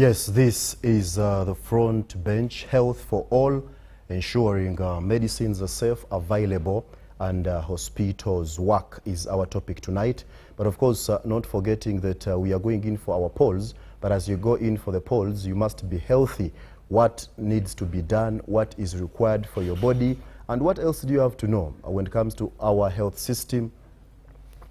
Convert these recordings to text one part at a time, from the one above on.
Yes, this is the front bench, health for all, ensuring medicines are safe, available, and hospitals work is our topic tonight. But of course, not forgetting that we are going in for our polls, but as you go in for the polls, you must be healthy. What needs to be done, what is required for your body, and what else do you have to know when it comes to our health system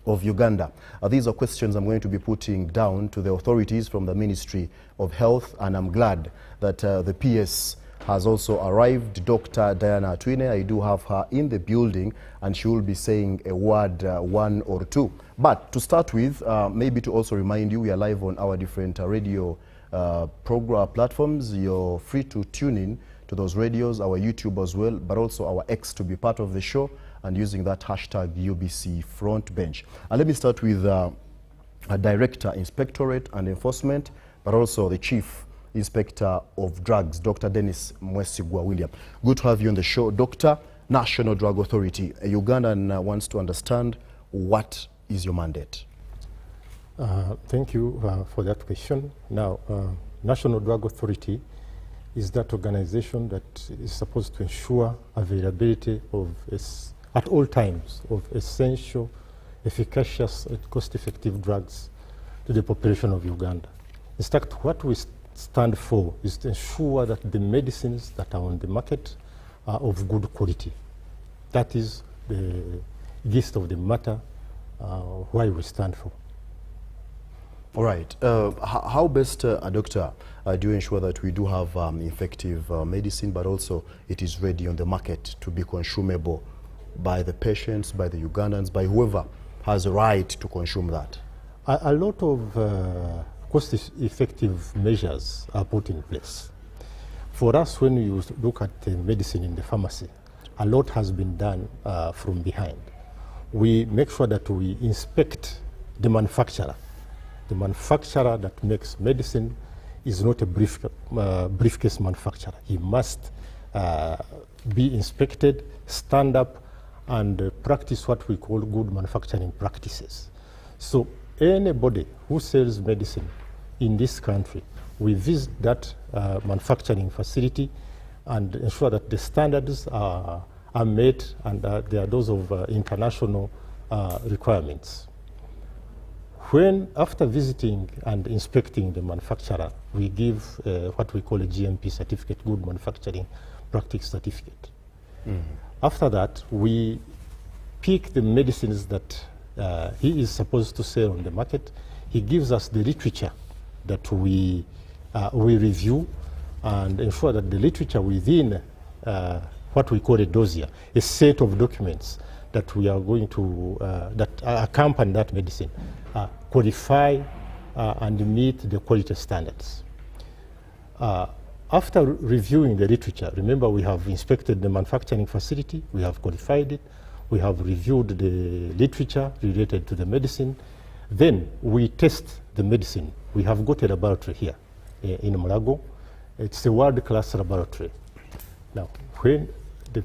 of Uganda? These are questions I'm going to be putting down to the authorities from the Ministry of Health, and I'm glad that the PS has also arrived. Dr. Diana Atwine, I do have her in the building, and she will be saying a word, one or two. But to start with, maybe to also remind you, we are live on our different radio program platforms. You're free to tune in to those radios, our YouTube as well, but also our X to be part of the show, and using that hashtag UBC Frontbench. And let me start with a Director, Inspectorate and Enforcement, but also the Chief Inspector of Drugs, Dr. Dennis Mwesigwa William. Good to have you on the show, Doctor. National Drug Authority, a Ugandan wants to understand, what is your mandate? Thank you for that question. Now, National Drug Authority is that organization that is supposed to ensure availability of, at all times, of essential, efficacious, and cost-effective drugs to the population of Uganda. In fact, what we stand for is to ensure that the medicines that are on the market are of good quality. That is the gist of the matter, why we stand for. All right. How best, Doctor, do you ensure that we do have effective medicine, but also it is ready on the market to be consumable by the patients, by the Ugandans, by whoever has a right to consume that? A lot of cost-effective measures are put in place. For us, when you look at the medicine in the pharmacy, a lot has been done from behind. We make sure that we inspect the manufacturer. The manufacturer that makes medicine is not a briefcase manufacturer. He must be inspected, stand up, and practice what we call good manufacturing practices. So anybody who sells medicine in this country, we visit that manufacturing facility and ensure that the standards are met, and they are those of international requirements. After visiting and inspecting the manufacturer, we give what we call a GMP certificate, Good Manufacturing Practice Certificate. Mm-hmm. After that, we pick the medicines that he is supposed to sell on the market. He gives us the literature that we review and ensure that the literature within what we call a dossier, a set of documents that we are going to, that accompany that medicine, qualify and meet the quality standards. After reviewing the literature, remember we have inspected the manufacturing facility, we have qualified it, we have reviewed the literature related to the medicine, then we test the medicine. We have got a laboratory here in Mulago. It's a world-class laboratory. Now, when the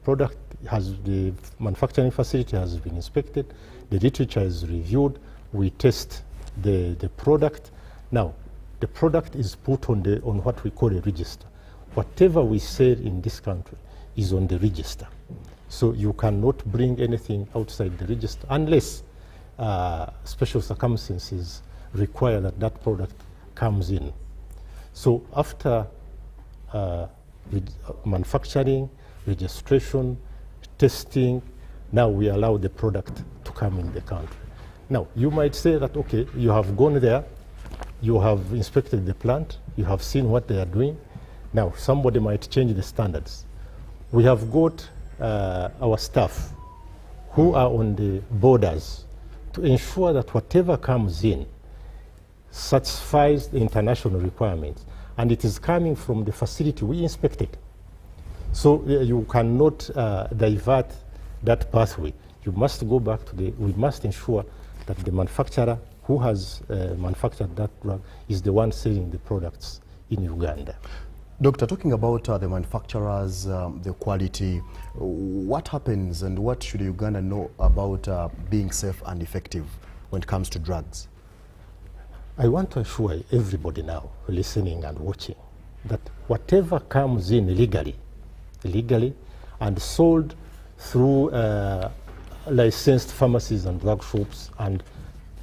product the manufacturing facility has been inspected, the literature is reviewed, we test the product. Now, the product is put on what we call a register. Whatever we sell in this country is on the register. So you cannot bring anything outside the register unless special circumstances require that that product comes in. So after manufacturing, registration, testing, now we allow the product to come in the country. Now, you might say that, okay, you have gone there, you have inspected the plant, you have seen what they are doing. Now, somebody might change the standards. We have got our staff who are on the borders to ensure that whatever comes in satisfies the international requirements, and it is coming from the facility we inspected. So you cannot divert that pathway. You must go back to we must ensure that the manufacturer who has manufactured that drug is the one selling the products in Uganda. Doctor, talking about the manufacturers, the quality, what happens and what should Uganda know about being safe and effective when it comes to drugs? I want to assure everybody now listening and watching that whatever comes in legally and sold through licensed pharmacies and drug shops and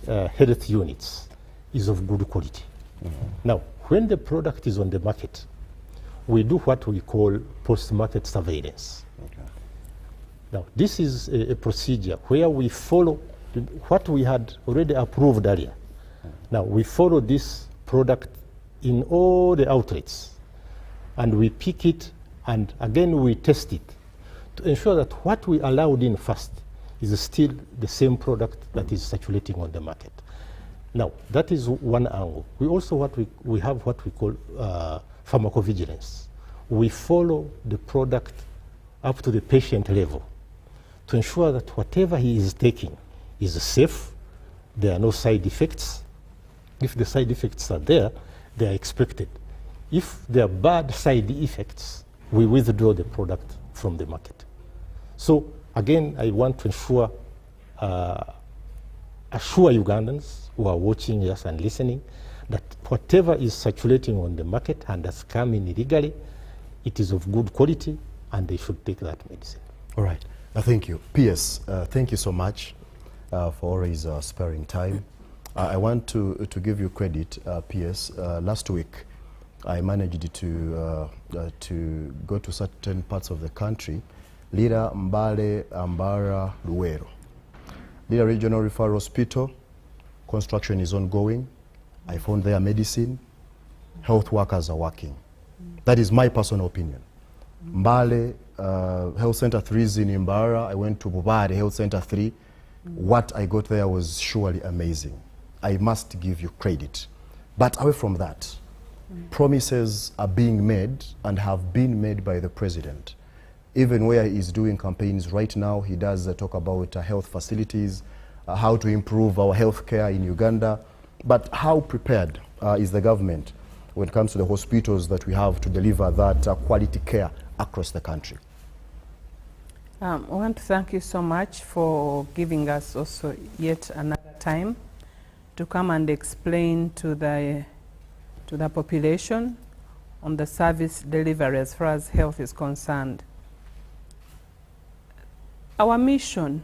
health units is of good quality. Now, when the product is on the market, we do what we call post-market surveillance. Now, this is a procedure where we follow what we had already approved earlier. Now, we follow this product in all the outlets, and we pick it, and again we test it to ensure that what we allowed in first is still the same product that is circulating on the market. Now, that is one angle. We also we have what we call pharmacovigilance. We follow the product up to the patient level to ensure that whatever he is taking is safe, there are no side effects. If the side effects are there, they are expected. If there are bad side effects, we withdraw the product from the market. So again, I want to assure Ugandans who are watching us and listening that whatever is circulating on the market and has come in illegally, it is of good quality and they should take that medicine. All right. Thank you. PS, thank you so much for always sparing time. I want to give you credit, PS. Last week, I managed to go to certain parts of the country. Lira, Mbale, Ambara, Luwero. Lira Regional Referral Hospital, construction is ongoing. I found their medicine. Health workers are working. That is my personal opinion. Mbale, Health Center 3 is in Mbara. I went to Bubare Health Center 3. What I got there was surely amazing. I must give you credit. But away from that, promises are being made and have been made by the president. Even where he is doing campaigns right now, he does talk about health facilities, how to improve our health care in Uganda. But how prepared is the government when it comes to the hospitals that we have to deliver that quality care across the country? I want to thank you so much for giving us also yet another time to come and explain to the population on the service delivery as far as health is concerned. Our mission,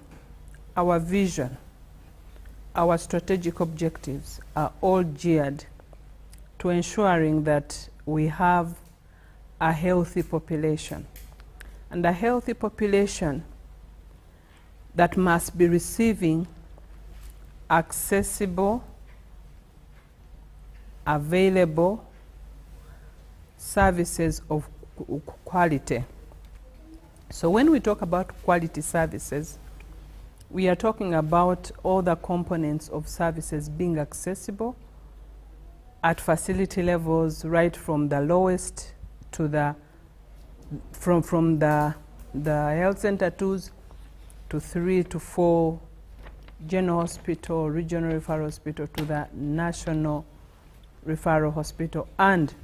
our vision, our strategic objectives are all geared to ensuring that we have a healthy population. And a healthy population that must be receiving accessible, available services of quality. So when we talk about quality services, we are talking about all the components of services being accessible at facility levels, right from the lowest to the from the health center 2s to 3 to 4 general hospital, regional referral hospital, to the national referral hospital and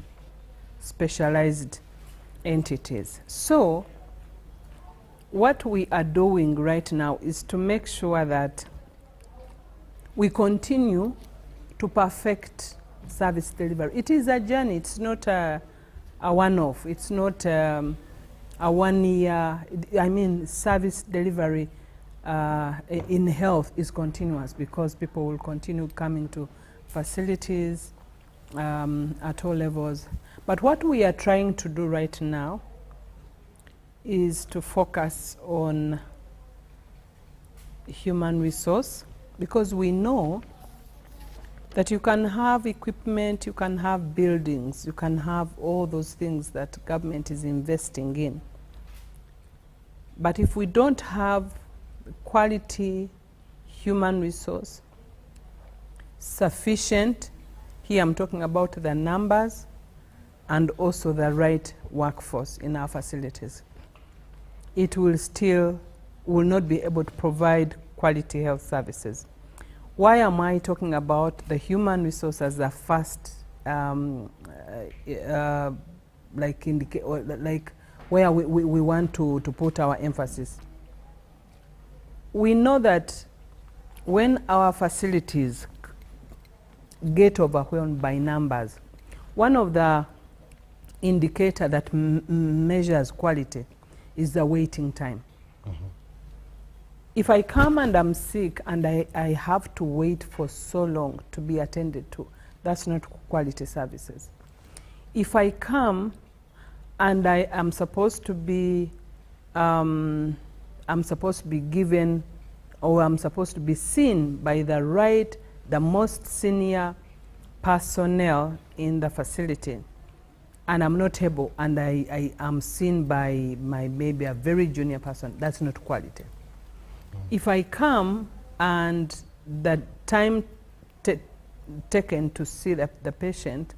specialized entities. So what we are doing right now is to make sure that we continue to perfect service delivery. It is a journey. It's not a one-off. It's not a 1 year. I mean, service delivery in health is continuous because people will continue coming to facilities at all levels. But what we are trying to do right now is to focus on human resource, because we know that you can have equipment, you can have buildings, you can have all those things that government is investing in. But if we don't have quality human resource, sufficient, here I'm talking about the numbers, and also the right workforce in our facilities, it will not be able to provide quality health services. Why am I talking about the human resource as the first, like where we want to put our emphasis? We know that when our facilities get overwhelmed by numbers. One of the indicator that measures quality is the waiting time. If I come and I'm sick and I have to wait for so long to be attended to, that's not quality services. If I come and I am supposed to be given, or I'm supposed to be seen by the most senior personnel in the facility, and I'm not able, and I am seen by maybe a very junior person, that's not quality. If I come and the time taken to see the patient,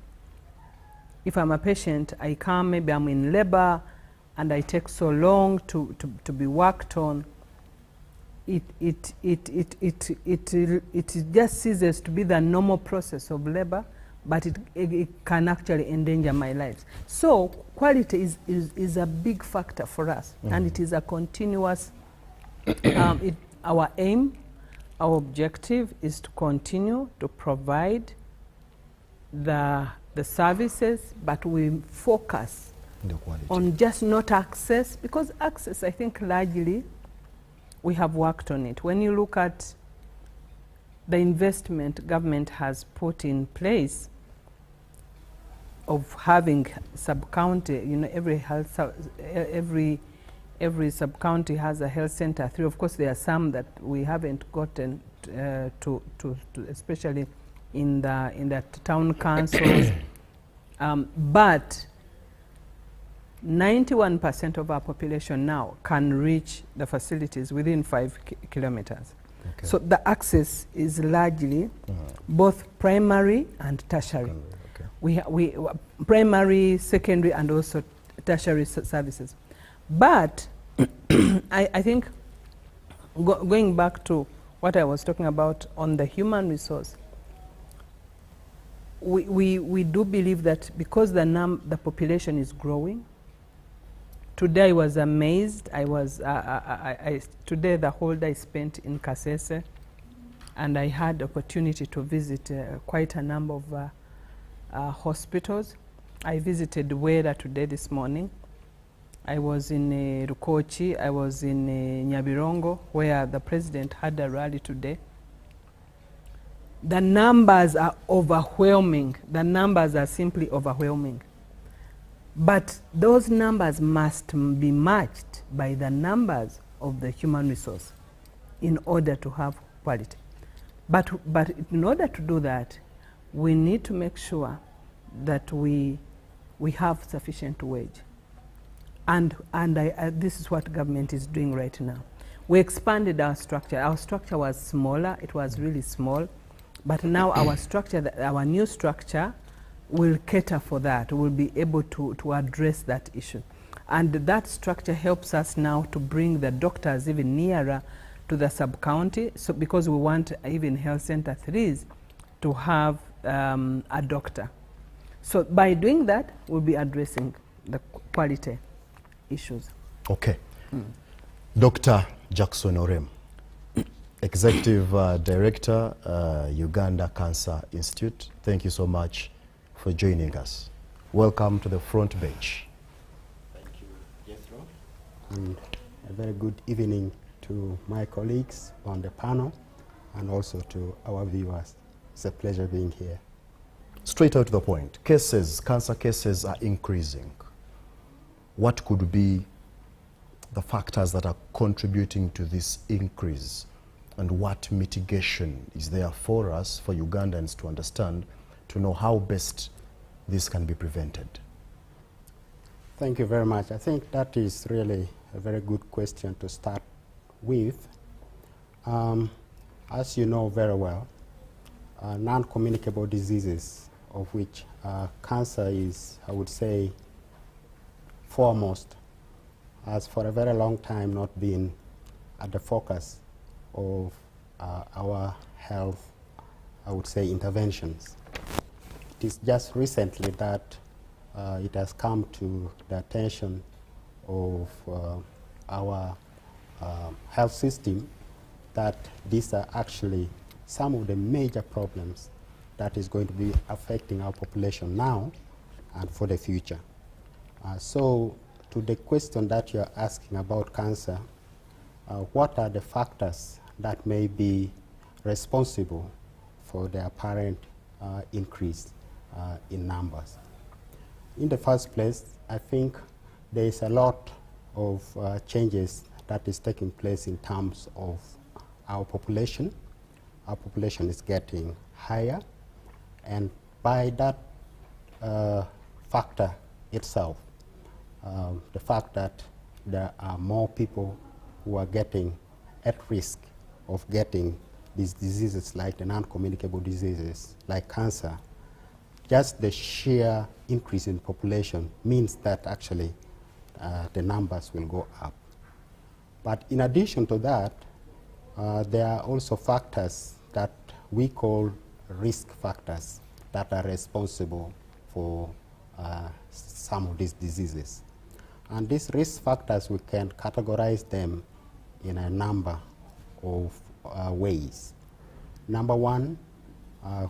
if I'm a patient, I come, maybe I'm in labor, and I take so long to be worked on, it just ceases to be the normal process of labor, but it can actually endanger my life. So quality is a big factor for us, and it is a continuous, our aim, our objective is to continue to provide the services, but we focus on just not access, because access, I think largely we have worked on it. When you look at the investment government has put in place of having sub-county, you know, every sub-county has a health center. Of course, there are some that we haven't gotten to especially in the town councils, but 91% of our population now can reach the facilities within 5 kilometers. Okay. So the access is largely both primary and tertiary. Okay. We primary, secondary, and also tertiary services. But I think going back to what I was talking about on the human resource, we do believe that because the population is growing. Today I was amazed. Today the whole day I spent in Kasese, and I had opportunity to visit quite a number of hospitals. I visited Wera today this morning. I was in Rukochi, I was in Nyabirongo, where the president had a rally today. The numbers are overwhelming. The numbers are simply overwhelming. But those numbers must be matched by the numbers of the human resource in order to have quality. But in order to do that, we need to make sure that we have sufficient wage. And this is what government is doing right now. We expanded our structure. Our structure was smaller. It was really small. But now our structure, our new structure, will cater for that. We'll be able to address that issue. And that structure helps us now to bring the doctors even nearer to the sub-county, so because we want even health center 3s to have a doctor. So by doing that, we'll be addressing the quality issues. Okay. Dr. Jackson Orem, Executive Director, Uganda Cancer Institute. Thank you so much for joining us. Welcome to the front bench. Thank you, Jethro. And a very good evening to my colleagues on the panel and also to our viewers. It's a pleasure being here. Straight out to the point, cancer cases are increasing. What could be the factors that are contributing to this increase, and what mitigation is there for us, for Ugandans to understand, to know how best this can be prevented? Thank you very much. I think that is really a very good question to start with. As you know very well, non-communicable diseases, of which cancer is, I would say, foremost, has for a very long time not been at the focus of our health, I would say, interventions. It is just recently that it has come to the attention of our health system that these are actually some of the major problems that is going to be affecting our population now and for the future. So to the question that you're asking about cancer, what are the factors that may be responsible for the apparent increase in numbers? In the first place, I think there is a lot of changes that is taking place in terms of our population. Our population is getting higher, and by that factor itself, the fact that there are more people who are getting at risk of getting these diseases like the non-communicable diseases like cancer, just the sheer increase in population means that actually the numbers will go up. But in addition to that, there are also factors that we call risk factors that are responsible for some of these diseases. And these risk factors, we can categorize them in a number of ways. Number one are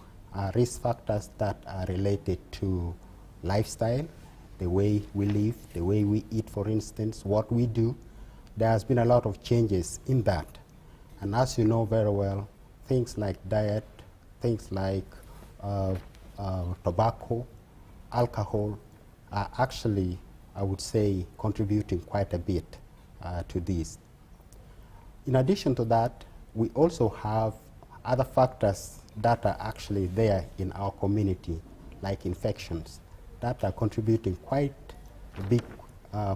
risk factors that are related to lifestyle, the way we live, the way we eat, for instance, what we do. There has been a lot of changes in that. And as you know very well, things like diet, things like tobacco, alcohol are actually, I would say, contributing quite a bit to this. In addition to that, we also have other factors that are actually there in our community, like infections, that are contributing quite a big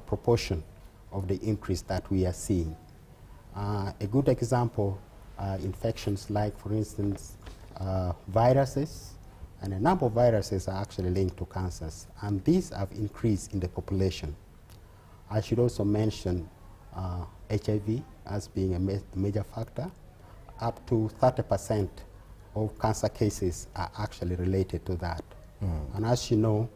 proportion of the increase that we are seeing. A good example are infections like, for instance, viruses, and a number of viruses are actually linked to cancers, and these have increased in the population. I should also mention HIV as being a major factor. Up to 30% of cancer cases are actually related to that. And as you know,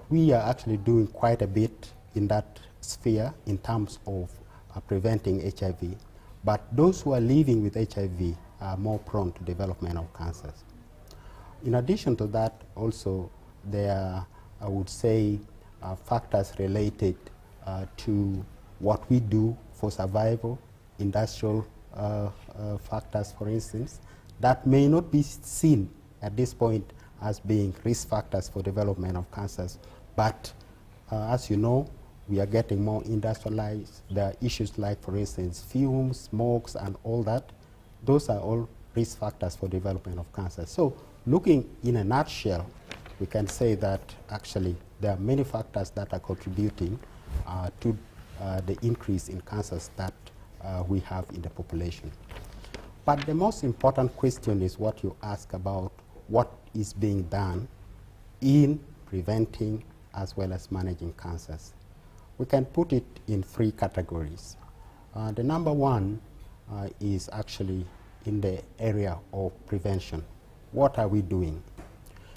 we are actually doing quite a bit in that sphere in terms of preventing HIV, but those who are living with HIV are more prone to development of cancers. In addition to that, also there are, I would say, factors related to what we do for survival, industrial factors, for instance, that may not be seen at this point as being risk factors for development of cancers. But as you know, we are getting more industrialized. There are issues like, for instance, fumes, smokes, and all that. Those are all risk factors for development of cancer. So looking in a nutshell, we can say that actually there are many factors that are contributing to the increase in cancers that we have in the population. But the most important question is what you ask about what is being done in preventing as well as managing cancers. We can put it in three categories. The number one is actually in the area of prevention. What are we doing?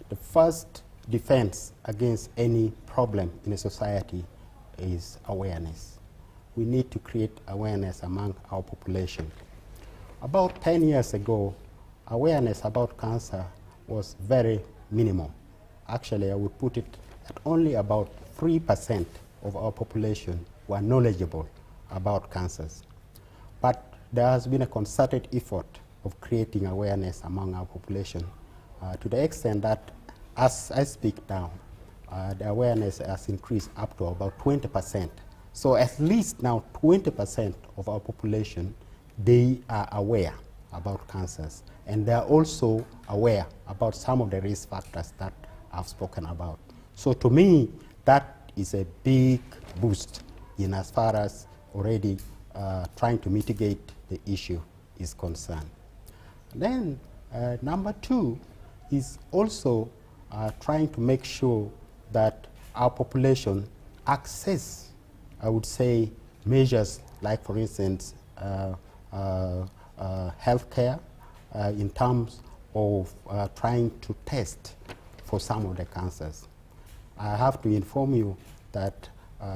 The first defense against any problem in a society is awareness. We need to create awareness among our population. About 10 years ago, awareness about cancer was very minimal. Actually, I would put it at only about 3% of our population were knowledgeable about cancers. But there has been a concerted effort of creating awareness among our population to the extent that as I speak now, the awareness has increased up to about 20%. So at least now 20% of our population, they are aware about cancers, and they are also aware about some of the risk factors that I've spoken about. So to me, that is a big boost in as far as already trying to mitigate the issue is concerned. Then number two is also trying to make sure that our population access, I would say, measures like, for instance, healthcare in terms of trying to test for some of the cancers. I have to inform you that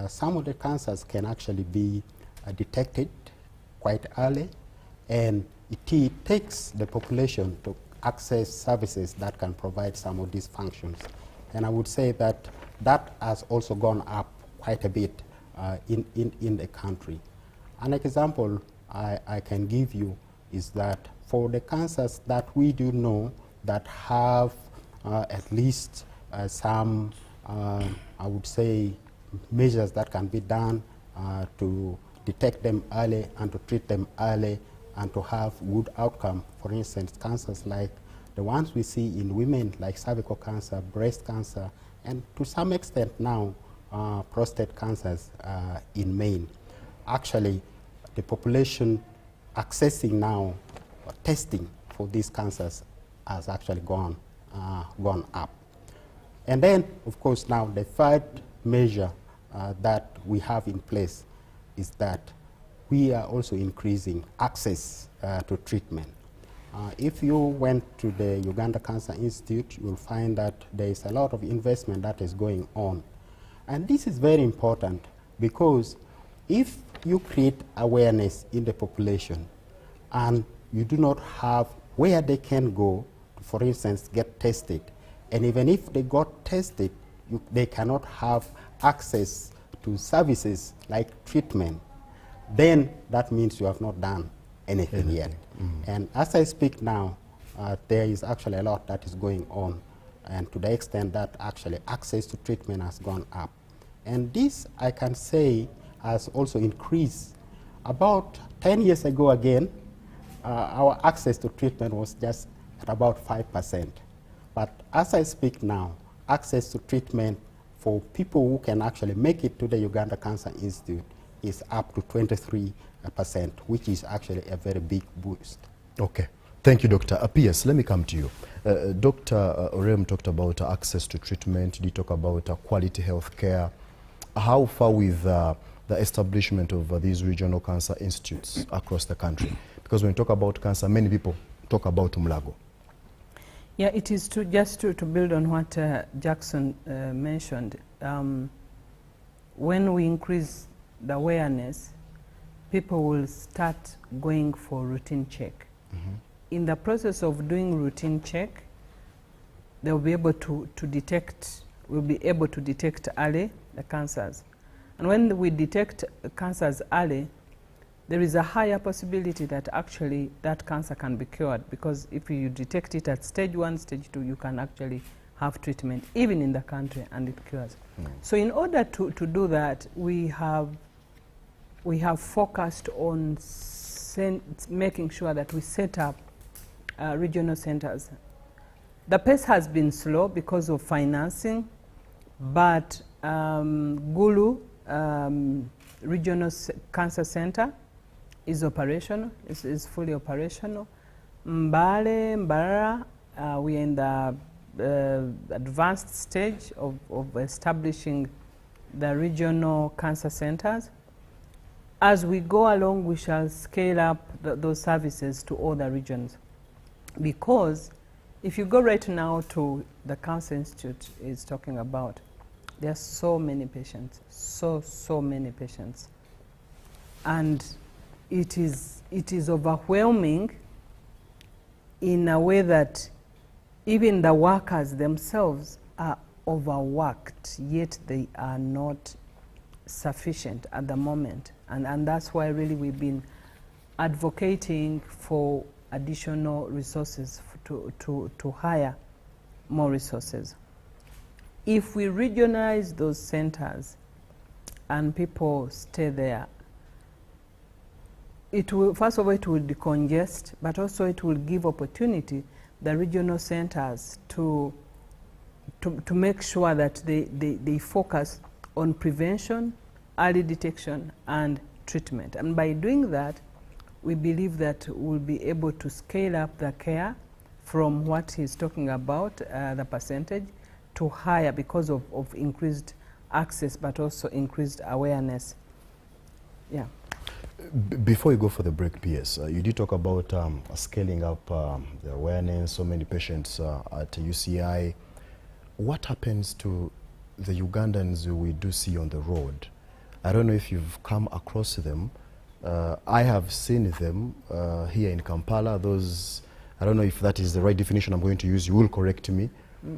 some of the cancers can actually be detected quite early, and it takes the population to access services that can provide some of these functions. And I would say that that has also gone up quite a bit in the country. An example I can give you is that for the cancers that we do know that have at least some, I would say, measures that can be done to detect them early and to treat them early and to have good outcome. For instance, cancers like the ones we see in women, like cervical cancer, breast cancer, and to some extent now, prostate cancers in men. Actually, the population accessing now testing for these cancers has actually gone up. And then, of course, now the third measure that we have in place is that we are also increasing access to treatment. If you went to the Uganda Cancer Institute, you will find that there is a lot of investment that is going on. And this is very important because if you create awareness in the population and you do not have where they can go to, for instance, get tested, and even if they got tested, they cannot have access to services like treatment, then that means you have not done anything yet. Mm-hmm. And as I speak now, there is actually a lot that is going on, and to the extent that actually access to treatment has gone up. And this, I can say, has also increased. About 10 years ago again, our access to treatment was just at about 5%. But as I speak now, access to treatment for people who can actually make it to the Uganda Cancer Institute is up to 23%, which is actually a very big boost. Okay. Thank you, Dr. P.S. Let me come to you. Dr. Orem talked about access to treatment. Did talk about quality health care. How far with the establishment of these regional cancer institutes across the country? Because when we talk about cancer, many people talk about Mulago. Yeah, it is just to build on what Jackson mentioned. When we increase the awareness, people will start going for routine check. Mm-hmm. In the process of doing routine check, they'll be able to detect, we'll be able to detect early the cancers. And when we detect cancers early, there is a higher possibility that actually that cancer can be cured, because if you detect it at stage 1, stage 2, you can actually have treatment even in the country and it cures. Mm. So in order to do that, we have focused on making sure that we set up regional centers. The pace has been slow because of financing, but Gulu Regional Cancer Center is operational, is fully operational. Mbara, we are in the advanced stage of establishing the regional cancer centers. As we go along, we shall scale up those services to all the regions. Because if you go right now to the Cancer Institute is talking about, there are so many patients, so many patients. And it is overwhelming in a way that even the workers themselves are overworked, yet they are not sufficient at the moment. And that's why really we've been advocating for additional resources to hire more resources. If we regionalize those centers and people stay there, it will, first of all, it will decongest, but also it will give opportunity the regional centers to make sure that they focus on prevention, early detection, and treatment. And by doing that, we believe that we'll be able to scale up the care from what he's talking about, the percentage, to higher because of increased access, but also increased awareness. Yeah. Before you go for the break, PS, you did talk about scaling up the awareness, so many patients at UCI. What happens to the Ugandans we do see on the road? I don't know if you've come across them. I have seen them here in Kampala, those I don't know if that is the right definition I'm going to use, you will correct me.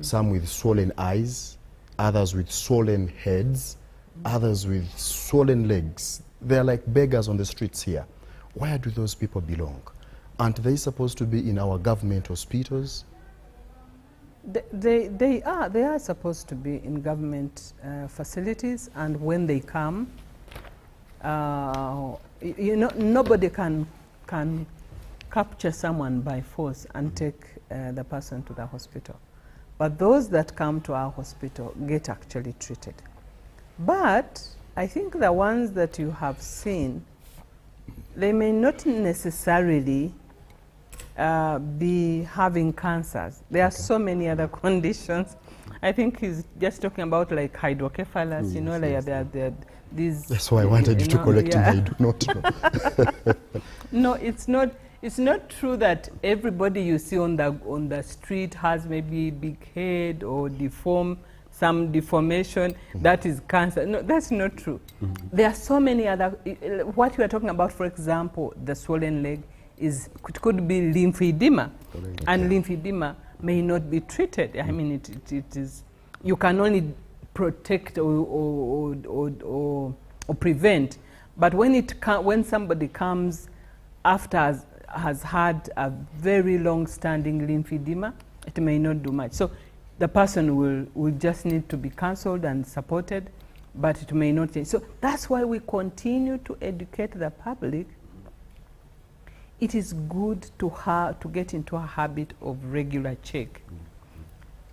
Some with swollen eyes, others with swollen heads, others with swollen legs. They're like beggars on the streets here. Where do those people belong? Aren't they supposed to be in our government hospitals? They are supposed to be in government facilities, and when they come, you know, nobody can capture someone by force and take the person to the hospital. But those that come to our hospital get actually treated. But I think the ones that you have seen, they may not necessarily be having cancers. There are so many other conditions. I think he's just talking about like hydrocephalus, you know, like there these. That's why I wanted you to correct him. I do not know. No, it's not. It's not true that everybody you see on the street has maybe big head or some deformation. That is cancer. No, that's not true. There are so many other. What you are talking about, for example, the swollen leg, could be lymphedema, and lymphedema may not be treated. I mean, it is, you can only protect or prevent. But when somebody comes after has had a very long-standing lymphedema, it may not do much. So the person will just need to be counseled and supported, but it may not change. So that's why we continue to educate the public. It is good to get into a habit of regular check.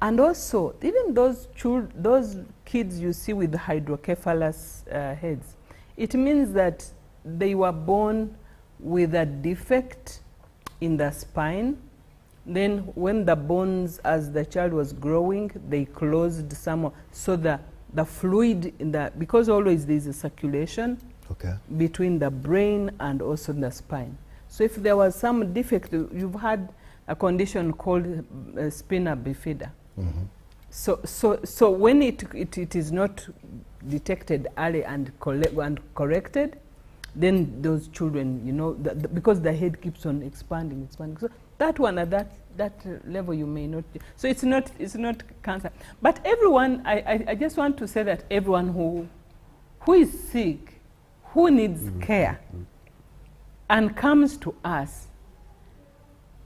And also, even those kids you see with hydrocephalus heads, it means that they were born with a defect in the spine. Then when the bones, as the child was growing, they closed some, so the fluid in because always there is a circulation between the brain and also the spine. So if there was some defect, you've had a condition called spina bifida. So when it is not detected early and corrected, then those children, you know, because the head keeps on expanding. So that one at that level you may not. So it's not cancer. But everyone, I just want to say that everyone who is sick, who needs care, and comes to us,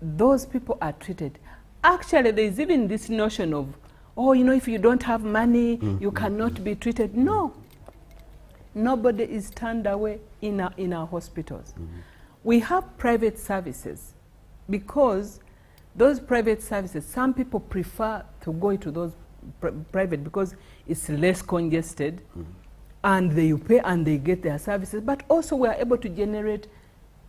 those people are treated. Actually, there is even this notion of, oh, you know, if you don't have money, you cannot be treated. No. Nobody is turned away in our hospitals. We have private services, because those private services, some people prefer to go to those private because it's less congested, and they pay and they get their services. But also we are able to generate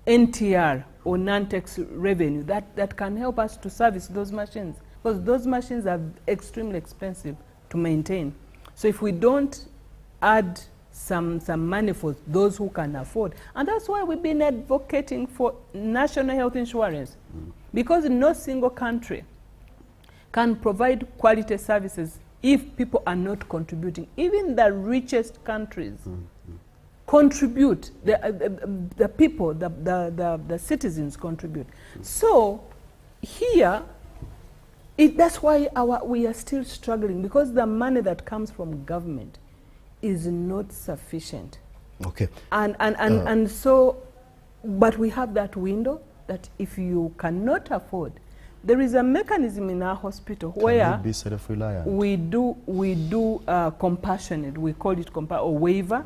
NTR or non-tax revenue that can help us to service those machines, because those machines are extremely expensive to maintain. So if we don't add some money for those who can afford, and that's why we've been advocating for national health insurance, because no single country can provide quality services if people are not contributing. Even the richest countries contribute, the people, the citizens contribute. So here, that's why we are still struggling, because the money that comes from government is not sufficient. Okay. And so, but we have that window that if you cannot afford, there is a mechanism in our hospital where be self-reliant. we do compassionate, we call it or waiver.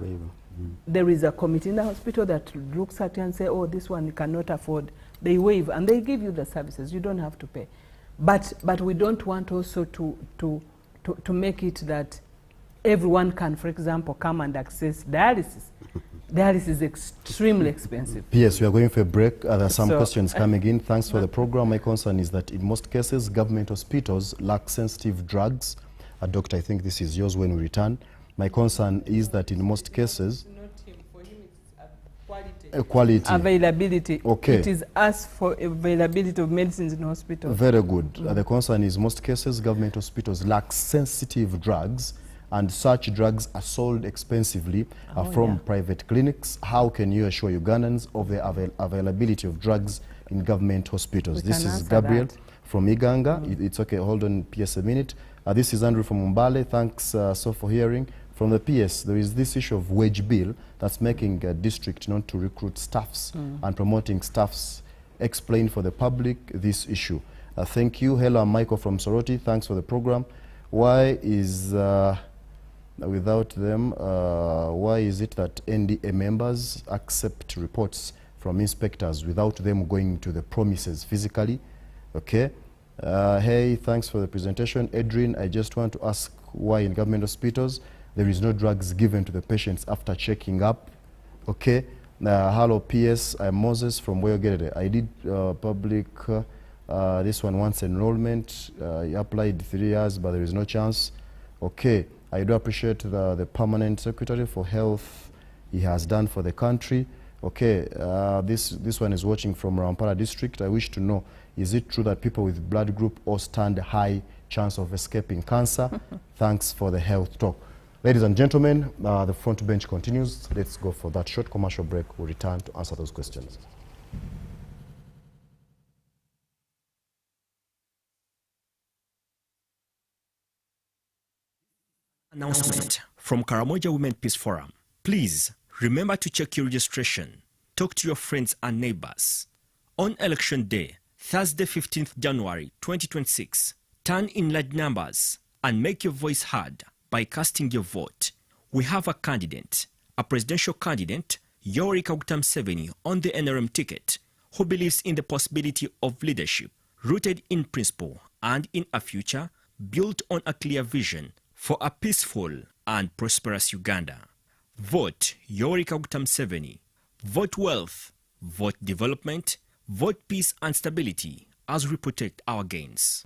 There is a committee in the hospital that looks at you and say, oh, this one you cannot afford. They waive and they give you the services. You don't have to pay. But we don't want also to make it that everyone can, for example, come and access dialysis. Dialysis is extremely expensive. Yes, we are going for a break. There are some questions coming in. Thanks for the program. My concern is that in most cases, government hospitals lack sensitive drugs. Doctor, I think this is yours when we return. My concern is that in most cases, for him it's quality. Availability. Okay. It is us for availability of medicines in hospitals. Very good. The concern is most cases, government hospitals lack sensitive drugs, and such drugs are sold expensively from private clinics. How can you assure Ugandans of the availability of drugs in government hospitals? We This can is answer Gabriel that. from Iganga. It's okay, hold on, PS, a minute. This is Andrew from Umbale. Thanks so for hearing. From the PS, there is this issue of wage bill that's making a district not to recruit staffs and promoting staffs. Explain for the public this issue. Thank you. Hello, I'm Michael from Soroti. Thanks for the program. Why is, without them, why is it that NDA members accept reports from inspectors without them going to the premises physically? Okay. Hey, thanks for the presentation. Adrian, I just want to ask why in government hospitals there is no drugs given to the patients after checking up. Okay. Hello, PS. I'm Moses from Weyogere. I did public, this one once enrollment. I applied 3 years, but there is no chance. Okay. I do appreciate the permanent secretary for health he has done for the country. Okay. This one is watching from Rampara district. I wish to know, is it true that people with blood group O stand a high chance of escaping cancer? Thanks for the health talk. Ladies and gentlemen, the front bench continues. Let's go for that short commercial break. We'll return to answer those questions. Announcement from Karamoja Women Peace Forum. Please remember to check your registration. Talk to your friends and neighbors. On election day, Thursday 15th January 2026, turn in large numbers and make your voice heard by casting your vote. We have a candidate, a presidential candidate, Yoweri Kaguta Museveni, on the NRM ticket, who believes in the possibility of leadership rooted in principle and in a future built on a clear vision for a peaceful and prosperous Uganda. Vote Yoweri Kaguta Museveni. Vote wealth, vote development, vote peace and stability as we protect our gains.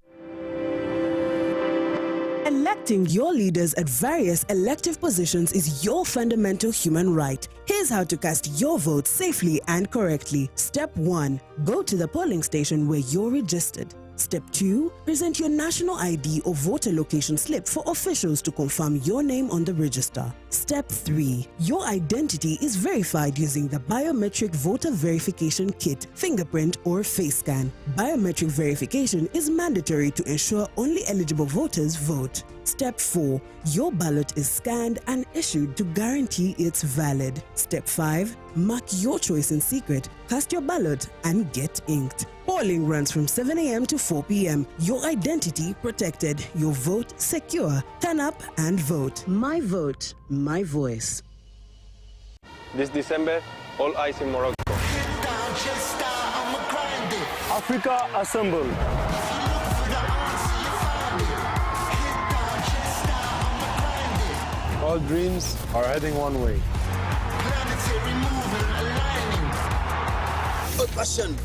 Electing your leaders at various elective positions is your fundamental human right. Here's how to cast your vote safely and correctly. Step 1. Go to the polling station where you're registered. Step 2. Present your national ID or voter location slip for officials to confirm your name on the register. Step 3. Your identity is verified using the Biometric Voter Verification Kit, fingerprint or face scan. Biometric verification is mandatory to ensure only eligible voters vote. Step 4. Your ballot is scanned and issued to guarantee it's valid. Step 5. Mark your choice in secret, cast your ballot and get inked. Polling runs from 7 a.m. to 4 p.m. Your identity protected, your vote secure. Turn up and vote. My vote, my voice. This December, all eyes in Morocco. Africa assemble. All dreams are heading one way. All passion,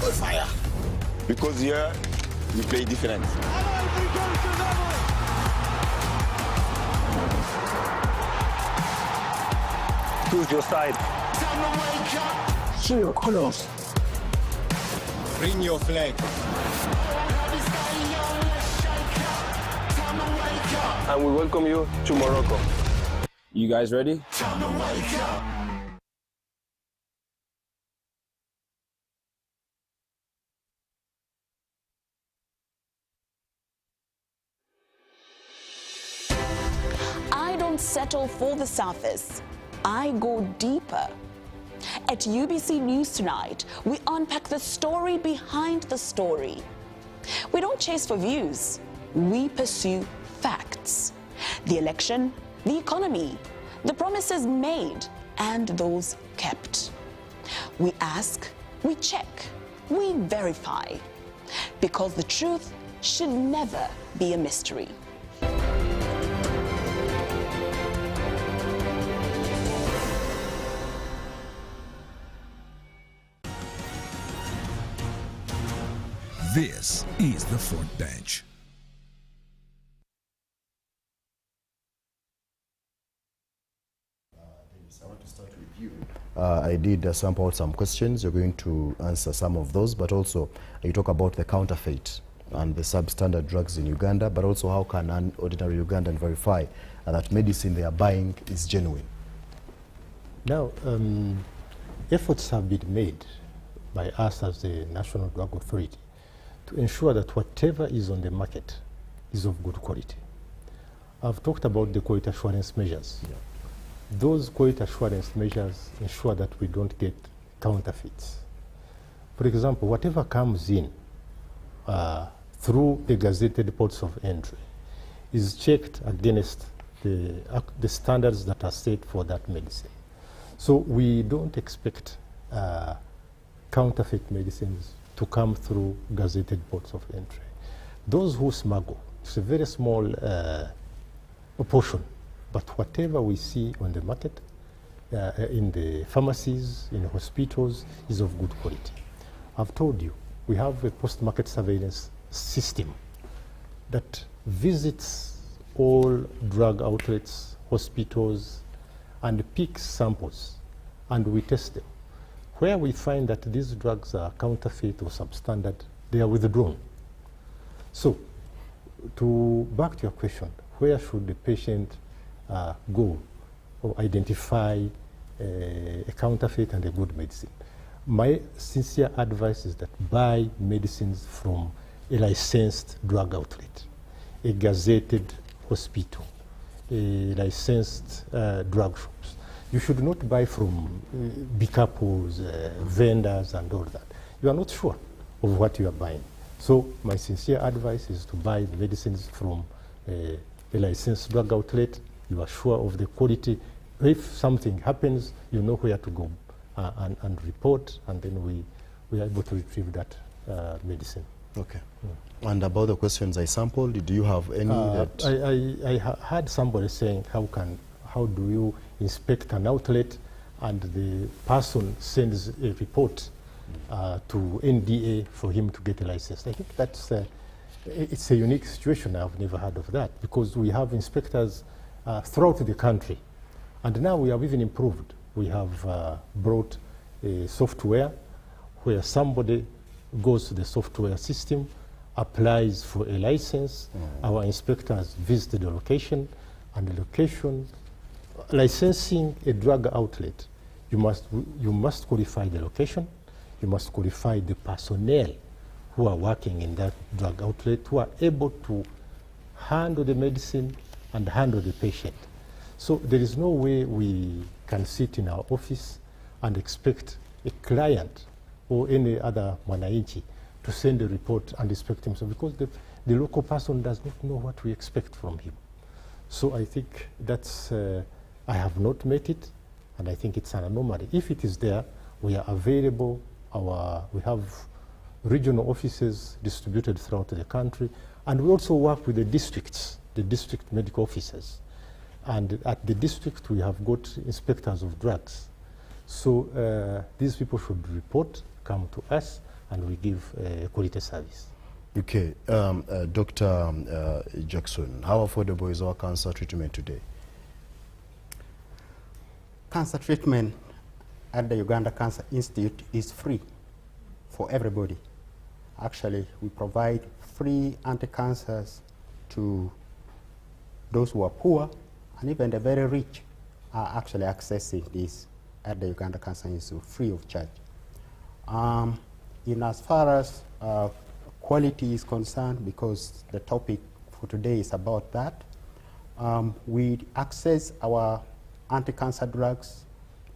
all fire. Because here we play different. Choose your side. Show your colors. Bring your flag. And we welcome you to Morocco. You guys ready? I don't settle for the surface. I go deeper. At UBC News Tonight, we unpack the story behind the story. We don't chase for views. We pursue facts. The election, the economy, the promises made, and those kept. We ask, we check, we verify. Because the truth should never be a mystery. This is the Front Bench. I want to start with you. I did sample out some questions. You're going to answer some of those, but also you talk about the counterfeit and the substandard drugs in Uganda, but also how can an ordinary Ugandan verify that medicine they are buying is genuine? Now, efforts have been made by us as the National Drug Authority to ensure that whatever is on the market is of good quality. I've talked about the quality assurance measures. Yeah. Those quality assurance measures ensure that we don't get counterfeits. For example, whatever comes in through the gazetted ports of entry is checked against the standards that are set for that medicine. So we don't expect counterfeit medicines to come through gazetted ports of entry. Those who smuggle, it's a very small portion, but whatever we see on the market, in the pharmacies, in hospitals, is of good quality. I've told you, we have a post-market surveillance system that visits all drug outlets, hospitals, and picks samples, and we test them. Where we find that these drugs are counterfeit or substandard, they are withdrawn. So, back to your question, where should the patient go or identify a counterfeit and a good medicine? My sincere advice is that buy medicines from a licensed drug outlet, a gazetted hospital, a licensed drug shops. You should not buy from big couples, vendors and all that. You are not sure of what you are buying. So my sincere advice is to buy the medicines from a licensed drug outlet. You are sure of the quality. If something happens, you know where to go and report, and then we are able to retrieve that medicine. Okay. And about the questions I sampled, do you have any that... I heard somebody saying, how do you inspect an outlet and the person sends a report to NDA for him to get a license? I think that's it's a unique situation. I've never heard of that, because we have inspectors throughout the country, and now we have even improved. We have brought a software where somebody goes to the software system, applies for a license. Our inspectors visit the location, and the location, licensing a drug outlet, you must qualify the location, you must qualify the personnel who are working in that drug outlet, who are able to handle the medicine and handle the patient. So there is no way we can sit in our office and expect a client or any other mwananchi to send a report and inspect himself, because the local person does not know what we expect from him. So I think that's, I have not met it, and I think it's an anomaly. If it is there, we are available. We have regional offices distributed throughout the country, and we also work with the districts, the district medical officers. And at the district, we have got inspectors of drugs. So these people should report, come to us, and we give quality service. Okay, Dr. Jackson, how affordable is our cancer treatment today? Cancer treatment at the Uganda Cancer Institute is free for everybody. Actually, we provide free anti-cancers to those who are poor, and even the very rich are actually accessing this at the Uganda Cancer Institute free of charge. In as far as quality is concerned, because the topic for today is about that, we access our anti-cancer drugs.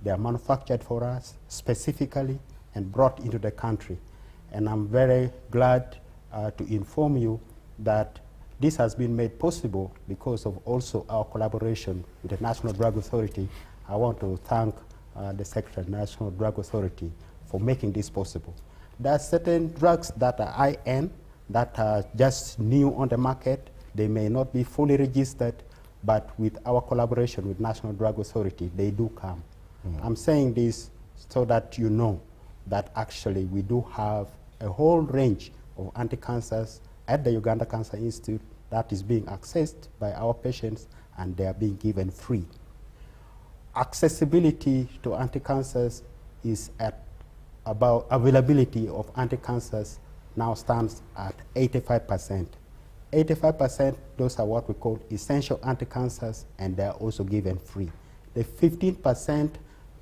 They are manufactured for us specifically and brought into the country. And I'm very glad to inform you that this has been made possible because of also our collaboration with the National Drug Authority. I want to thank the Secretary of the National Drug Authority for making this possible. There are certain drugs that are IN, that are just new on the market. They may not be fully registered, but with our collaboration with National Drug Authority, they do come. I'm saying this so that you know that actually we do have a whole range of anti-cancers at the Uganda Cancer Institute that is being accessed by our patients, and they are being given free. Accessibility to anti-cancers is at about availability of anti-cancers now stands at 85%. 85%, those are what we call essential anti-cancers, and they are also given free. The 15%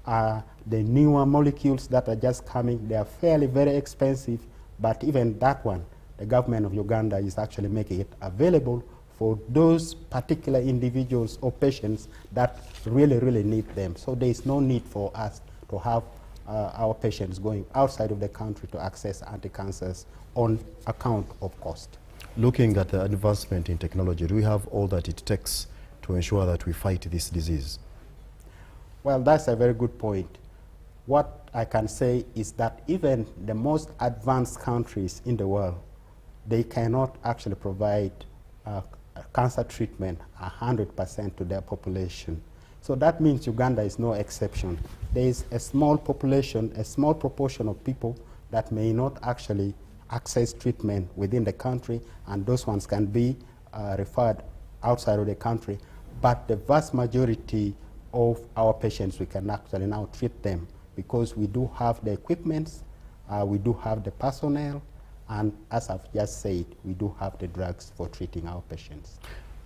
are The newer molecules that are just coming, they are fairly very expensive, but even that one, the government of Uganda is actually making it available for those particular individuals or patients that really, really need them. So there is no need for us to have our patients going outside of the country to access anti-cancers on account of cost. Looking at the advancement in technology, do we have all that it takes to ensure that we fight this disease? Well, that's a very good point. What I can say is that even the most advanced countries in the world, they cannot actually provide cancer treatment 100% to their population. So that means Uganda is no exception. There is a small population, a small proportion of people that may not actually access treatment within the country, and those ones can be referred outside of the country. But the vast majority of our patients, we can actually now treat them because we do have the equipment, we do have the personnel, and as I've just said, we do have the drugs for treating our patients.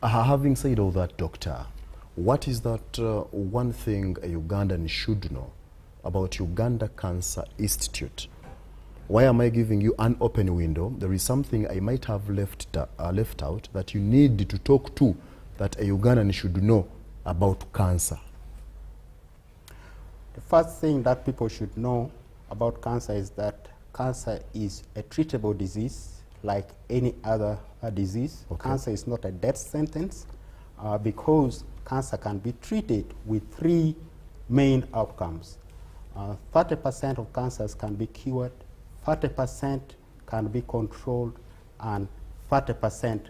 Having said all that, doctor, what is that one thing a Ugandan should know about Uganda Cancer Institute? Why am I giving you an open window? There is something I might have left out that you need to talk to, that a Ugandan should know about cancer. The first thing that people should know about cancer is that cancer is a treatable disease like any other disease. Okay. Cancer is not a death sentence because cancer can be treated with 3 main outcomes. 30% of cancers can be cured, 40% can be controlled, and 40%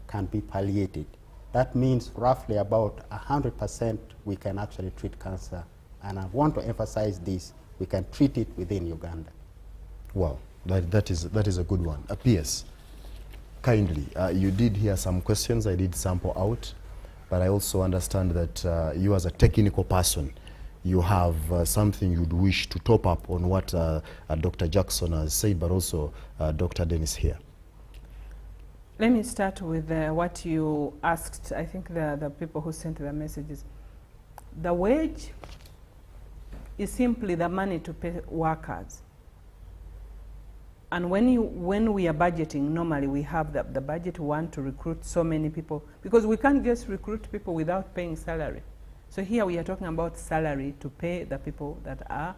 can be palliated. That means roughly about 100% we can actually treat cancer. And I want to emphasize this, we can treat it within Uganda. Wow, that is a good one. PS, kindly, you did hear some questions, I did sample out, but I also understand that you as a technical person, you have something you'd wish to top up on what Dr. Jackson has said, but also Dr. Dennis here. Let me start with what you asked, I think the people who sent the messages. The wage is simply the money to pay workers. And when we are budgeting, normally we have the budget, we want to recruit so many people, because we can't just recruit people without paying salary. So here we are talking about salary to pay the people that are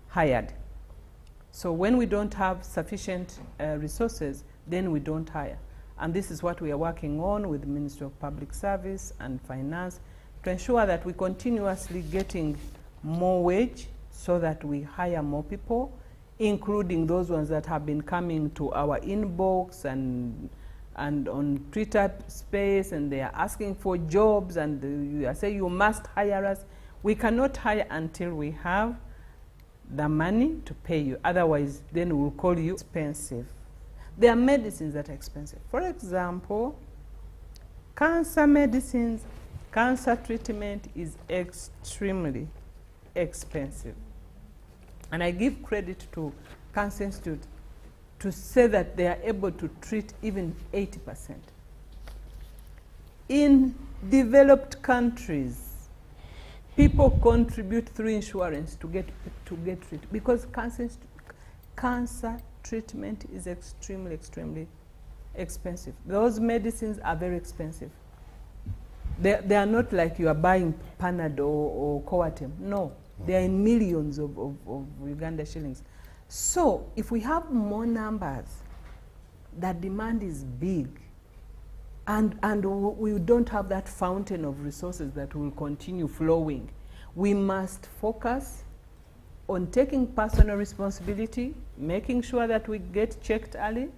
hired. So when we don't have sufficient resources, then we don't hire. And this is what we are working on with the Ministry of Public Service and Finance to ensure that we continuously getting more wage so that we hire more people, including those ones that have been coming to our inbox and on Twitter space, and they are asking for jobs, and you say you must hire us. We cannot hire until we have the money to pay you. Otherwise, then we'll call you expensive. There are medicines that are expensive. For example, cancer medicines, cancer treatment is extremely expensive. And I give credit to Cancer Institute to say that they are able to treat even 80%. In developed countries, people contribute through insurance to get treated, because cancer treatment is extremely expensive. Those medicines are very expensive. They are not like you are buying Panadol or Coartem. No, they are in millions of Uganda shillings. So if we have more numbers, that demand is big, and we don't have that fountain of resources that will continue flowing, we must focus on taking personal responsibility, making sure that we get checked early,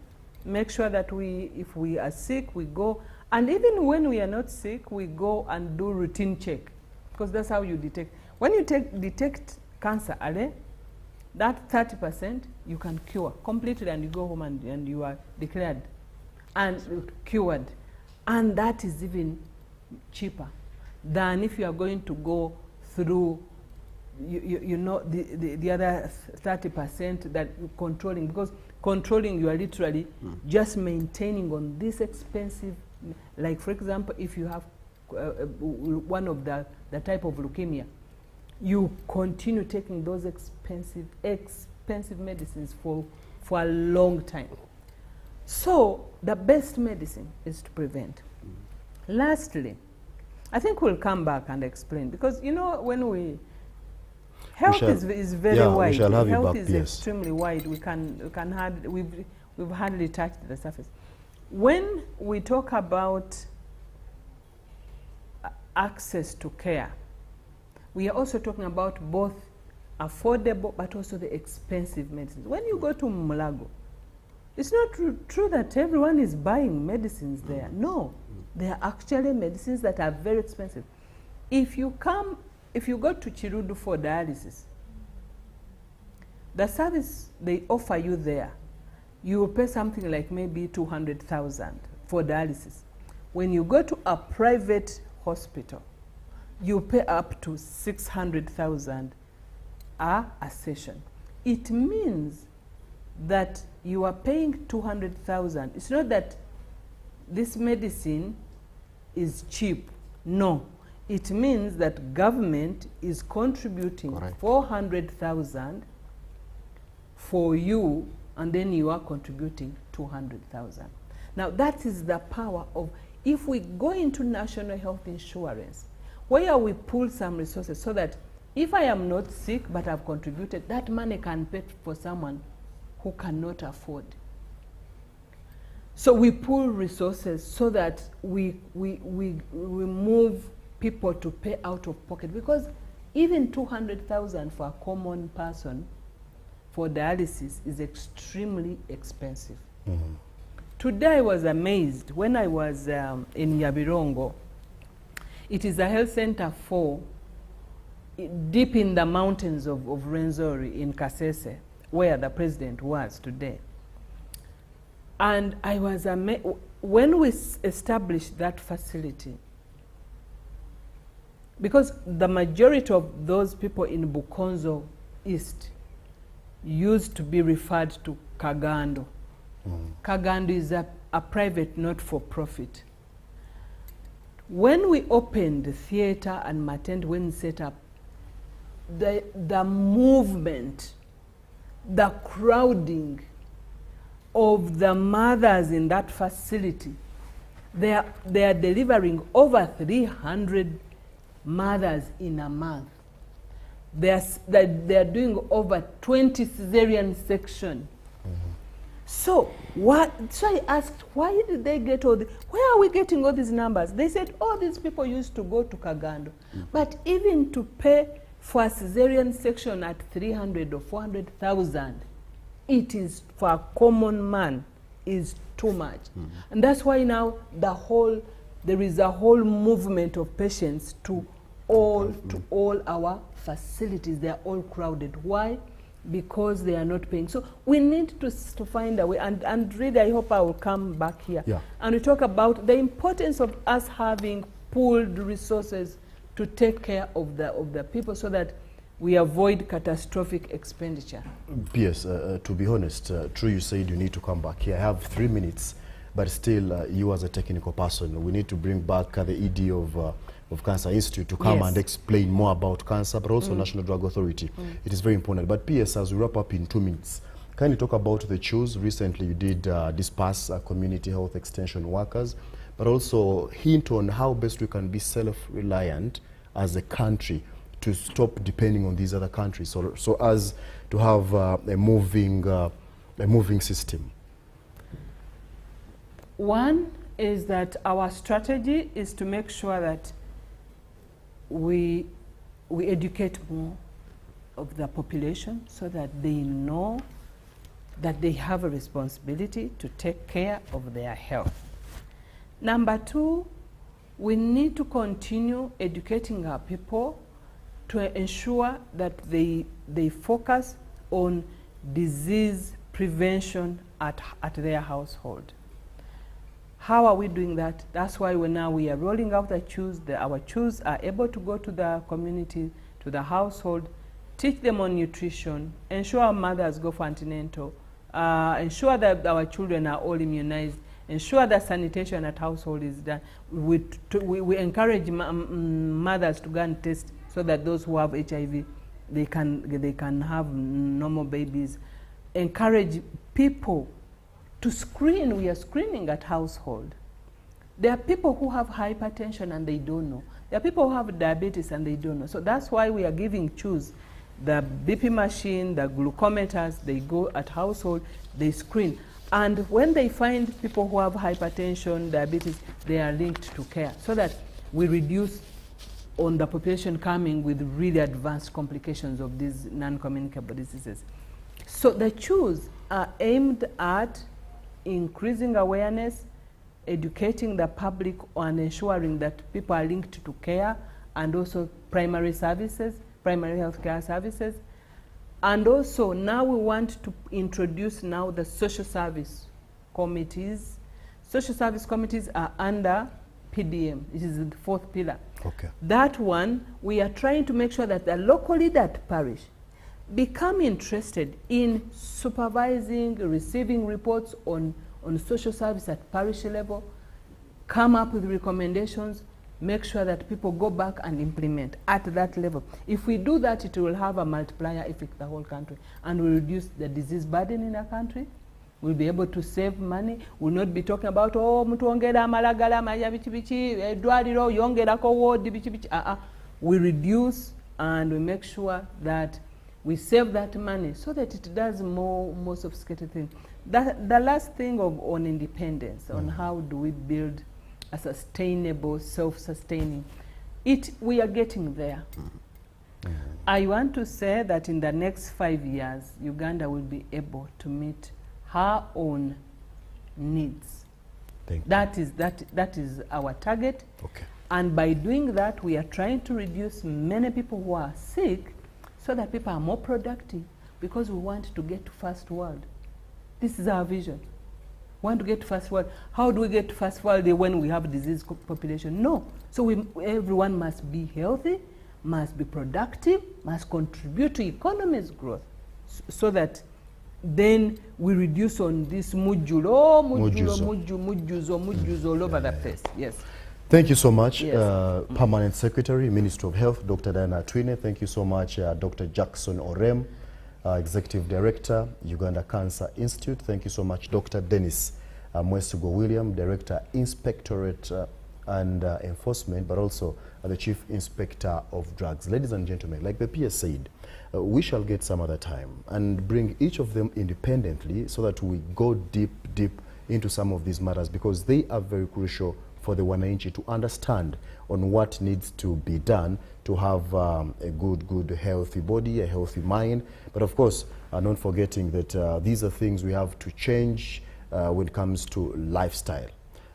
make sure that if we are sick, we go, and even when we are not sick, we go and do routine check, because that's how you detect. When you detect cancer early, that 30% you can cure completely, and you go home and you are declared and cured. And that is even cheaper than if you are going to go through you know, the other 30% that you're controlling, because controlling, you are literally just maintaining on this expensive, like for example, if you have one of the type of leukemia, you continue taking those expensive medicines for a long time. So the best medicine is to prevent. Lastly, I think we'll come back and explain, because you know, when we health is very wide. Health is extremely wide. We've hardly touched the surface. When we talk about access to care, we are also talking about both affordable but also the expensive medicines. When you go to Mulago, it's not true that everyone is buying medicines there. No, there are actually medicines that are very expensive. If you go to Chirudu for dialysis, the service they offer you there, you will pay something like maybe 200,000 for dialysis. When you go to a private hospital, you pay up to 600,000 a session. It means that you are paying 200,000. It's not that this medicine is cheap. No. It means that government is contributing 400,000 for you, and then you are contributing 200,000. Now that is the power of, if we go into national health insurance, where we pull some resources so that if I am not sick but I've contributed, that money can pay for someone who cannot afford. So we pull resources so that we move people to pay out of pocket, because even 200,000 for a common person for dialysis is extremely expensive. Mm-hmm. Today I was amazed when I was in Yabirongo. It is a health center for deep in the mountains of Rwenzori in Kasese, where the president was today. And I was amazed when we established that facility, because the majority of those people in Bukonzo East used to be referred to Kagando. Kagando is a private not-for-profit. When we opened the theater and maternity, when we set up, the movement, the crowding of the mothers in that facility, they are delivering over 300 mothers in a month. They are doing over 20 cesarean sections. So I asked, why did they get all the, where are we getting all these numbers? They said, oh, these people used to go to Kagando. But even to pay for a cesarean section at 300 or 400,000, it is, for a common man, is too much. And that's why now there is a whole movement of patients to all our facilities. They are all crowded. Why? Because they are not paying. So we need to find a way, and really I hope I will come back here. Yeah. And we talk about the importance of us having pooled resources to take care of the people, so that we avoid catastrophic expenditure. Yes, to be honest, true, you said you need to come back here. I have 3 minutes, but still, you as a technical person, we need to bring back the ED of Cancer Institute to come and explain more about cancer, but also National Drug Authority. It is very important. But PS, as we wrap up in 2 minutes, can you talk about the choose? Recently you did disperse community health extension workers, but also hint on how best we can be self-reliant as a country to stop depending on these other countries, so as to have a moving system. One is that our strategy is to make sure that we educate more of the population, so that they know that they have a responsibility to take care of their health. Number two, we need to continue educating our people to ensure that they focus on disease prevention at their household. How are we doing that? That's why we are rolling out the choose. Our choose are able to go to the community, to the household, teach them on nutrition, ensure our mothers go for antenatal, ensure that our children are all immunized, ensure that sanitation at household is done. We encourage mothers to go and test so that those who have HIV, they can have normal babies. Encourage people to screen. We are screening at household. There are people who have hypertension and they don't know. There are people who have diabetes and they don't know. So that's why we are giving choose. The BP machine, the glucometers, they go at household, they screen. And when they find people who have hypertension, diabetes, they are linked to care so that we reduce on the population coming with really advanced complications of these non-communicable diseases. So the choose are aimed at increasing awareness, educating the public on ensuring that people are linked to care and also primary services, primary health care services. And also now we want to introduce now the social service committees. Social service committees are under PDM. It is the fourth pillar. Okay. That one, we are trying to make sure that the local leader at parish become interested in supervising, receiving reports on social service at parish level, come up with recommendations, make sure that people go back and implement at that level. If we do that, it will have a multiplier effect the whole country and will reduce the disease burden in the country. We'll be able to save money. We'll not be talking about, oh, mtuongera amalagala maya bichi bichi, edwariro yongera ko ward bichi bichi. We reduce and we make sure that we save that money so that it does more sophisticated things. The last thing on independence, on how do we build a sustainable, self-sustaining, we are getting there. I want to say that in the next 5 years, Uganda will be able to meet her own needs. That is our target. Okay. And by doing that, we are trying to reduce many people who are sick so that people are more productive, because we want to get to first world. This is our vision. We want to get to first world. How do we get to first world when we have disease population? No. So everyone must be healthy, must be productive, must contribute to economy's growth, so that then we reduce on this mujuzo all over the place. Yes. Thank you so much, Yes. Permanent Secretary, Minister of Health, Dr. Diana Twine. Thank you so much, Dr. Jackson Orem, Executive Director, Uganda Cancer Institute. Thank you so much, Dr. Dennis Mwesugo William, Director, Inspectorate and Enforcement, but also the Chief Inspector of Drugs. Ladies and gentlemen, like the PS said, we shall get some other time and bring each of them independently so that we go deep into some of these matters, because they are very crucial for the Wananchi to understand on what needs to be done to have a good, healthy body, a healthy mind. But of course, not forgetting that these are things we have to change when it comes to lifestyle.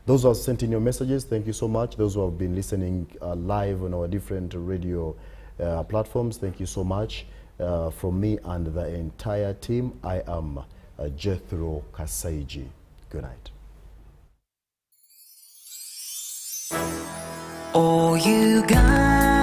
Those who have sent in your messages, thank you so much. Those who have been listening live on our different radio platforms, thank you so much. From me and the entire team, I am Jethro Kasaiji. Good night. Oh, Uganda.